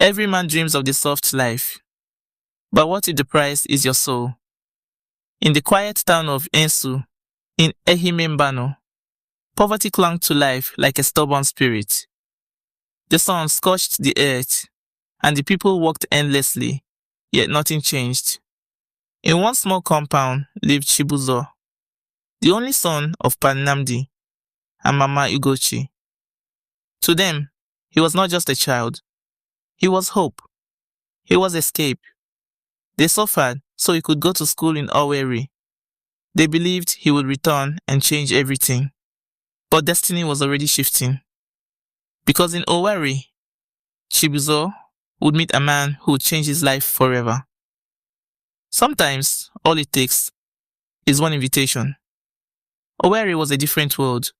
Every man dreams of the soft life, but what if the price is your soul? In the quiet town of Ensu, in Ehime, poverty clung to life like a stubborn spirit. The sun scorched the earth, and the people worked endlessly, yet nothing changed. In one small compound lived Chibuzo, the only son of Panamdi and Mama Ugochi. To them, he was not just a child. He was hope. He was escape. They suffered so he could go to school in Owerri. They believed he would return and change everything. But destiny was already shifting. Because in Owerri, Chibuzo would meet a man who would change his life forever. Sometimes, all it takes is one invitation. Owerri was a different world.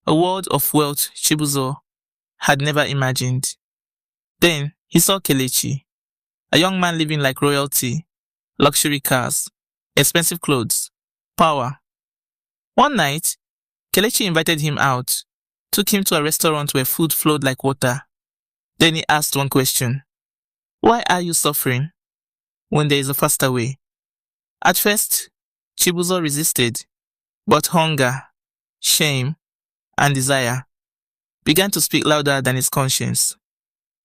A world of wealth Chibuzo had never imagined. Then, he saw Kelechi, a young man living like royalty, luxury cars, expensive clothes, power. One night, Kelechi invited him out, took him to a restaurant where food flowed like water. Then he asked one question. Why are you suffering when there is a faster way? At first, Chibuzo resisted, but hunger, shame, and desire began to speak louder than his conscience.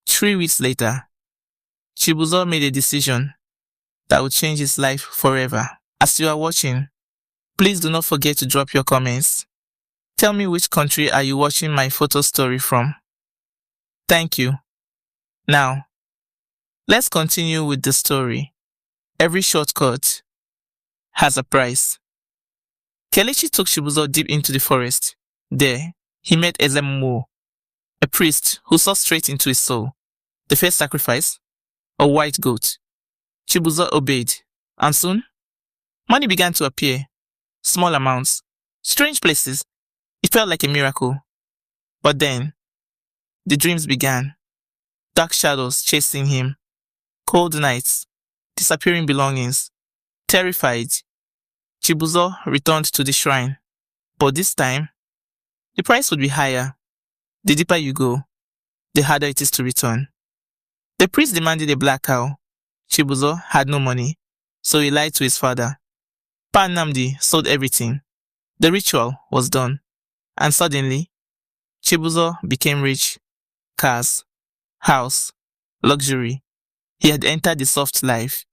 3 weeks later, Chibuzo made a decision that would change his life forever. As you are watching, please do not forget to drop your comments. Tell me which country are you watching my photo story from. Thank you. Now, let's continue with the story. Every shortcut has a price. Kelechi took Chibuzo deep into the forest. There, he met Ezemo, a priest who saw straight into his soul. The first sacrifice, a white goat. Chibuzo obeyed, and soon, money began to appear. Small amounts, strange places. It felt like a miracle. But then, the dreams began. Dark shadows chasing him. Cold nights, disappearing belongings. Terrified, Chibuzo returned to the shrine. But this time, the price would be higher. The deeper you go, the harder it is to return. The priest demanded a black cow. Chibuzo had no money, so he lied to his father. Pa Nnamdi sold everything. The ritual was done, and suddenly, Chibuzo became rich. Cars, house, luxury. He had entered the soft life,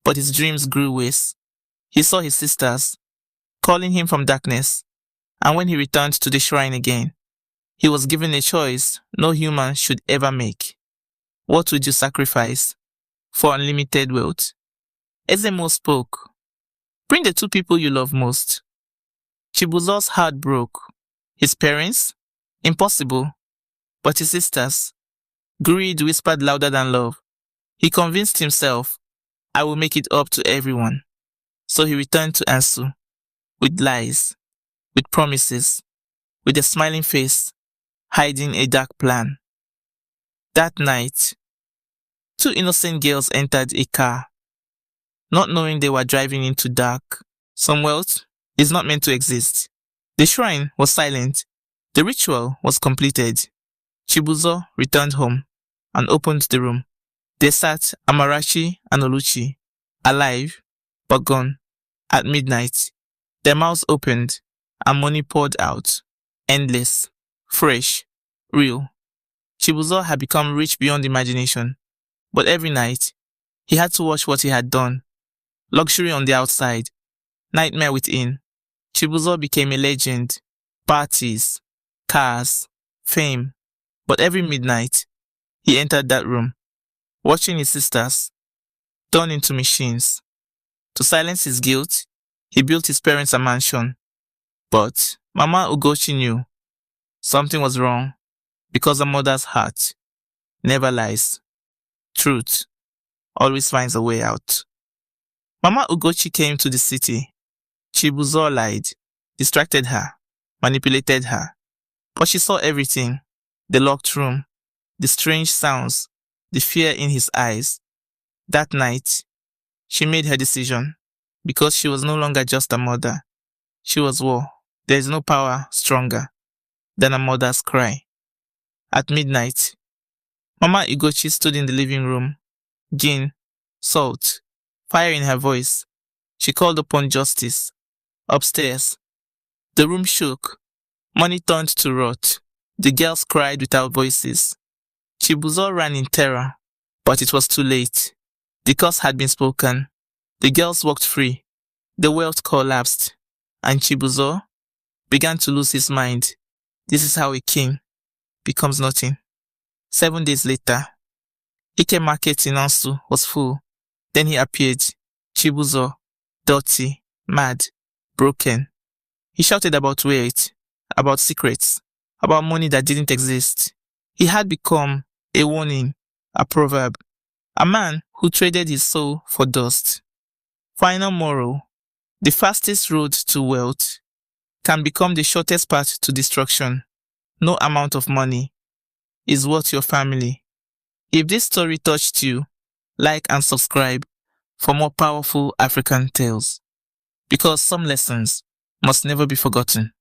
but his dreams grew worse. He saw his sisters, calling him from darkness, and when he returned to the shrine again, he was given a choice no human should ever make. What would you sacrifice for unlimited wealth? Ezemo spoke. Bring the 2 people you love most. Chibuzo's heart broke. His parents? Impossible. But his sisters? Greed whispered louder than love. He convinced himself, I will make it up to everyone. So he returned to Ansu, with lies, with promises, with a smiling face, hiding a dark plan. That night, 2 innocent girls entered a car, not knowing they were driving into dark. Some wealth is not meant to exist. The shrine was silent. The ritual was completed. Chibuzo returned home and opened the room. They sat Amarachi and Oluchi, alive but gone. At midnight, their mouths opened and money poured out. Endless, fresh, real. Chibuzo had become rich beyond imagination. But every night, he had to watch what he had done. Luxury on the outside, nightmare within. Chibuzo became a legend. Parties, cars, fame. But every midnight, he entered that room, watching his sisters turn into machines. To silence his guilt, he built his parents a mansion. But Mama Ugochi knew something was wrong because a mother's heart never lies. Truth always finds a way out. Mama Ugochi came to the city. Chibuzo lied, distracted her, manipulated her. But she saw everything. The locked room, the strange sounds, the fear in his eyes. That night, she made her decision. Because she was no longer just a mother. She was war. There is no power stronger than a mother's cry. At midnight, Mama Ugochi stood in the living room. Gin, salt, fire in her voice. She called upon justice. Upstairs. The room shook. Money turned to rot. The girls cried without voices. Chibuzo ran in terror, but it was too late. The curse had been spoken. The girls walked free. The wealth collapsed, and Chibuzo began to lose his mind. This is how a king becomes nothing. 7 days later, Ike Market in Ansu was full. Then he appeared, Chibuzo, dirty, mad, broken. He shouted about wealth, about secrets, about money that didn't exist. He had become a warning, a proverb, a man who traded his soul for dust. Final moral: the fastest road to wealth can become the shortest path to destruction. No amount of money is worth your family. If this story touched you, like and subscribe for more powerful African tales, because some lessons must never be forgotten.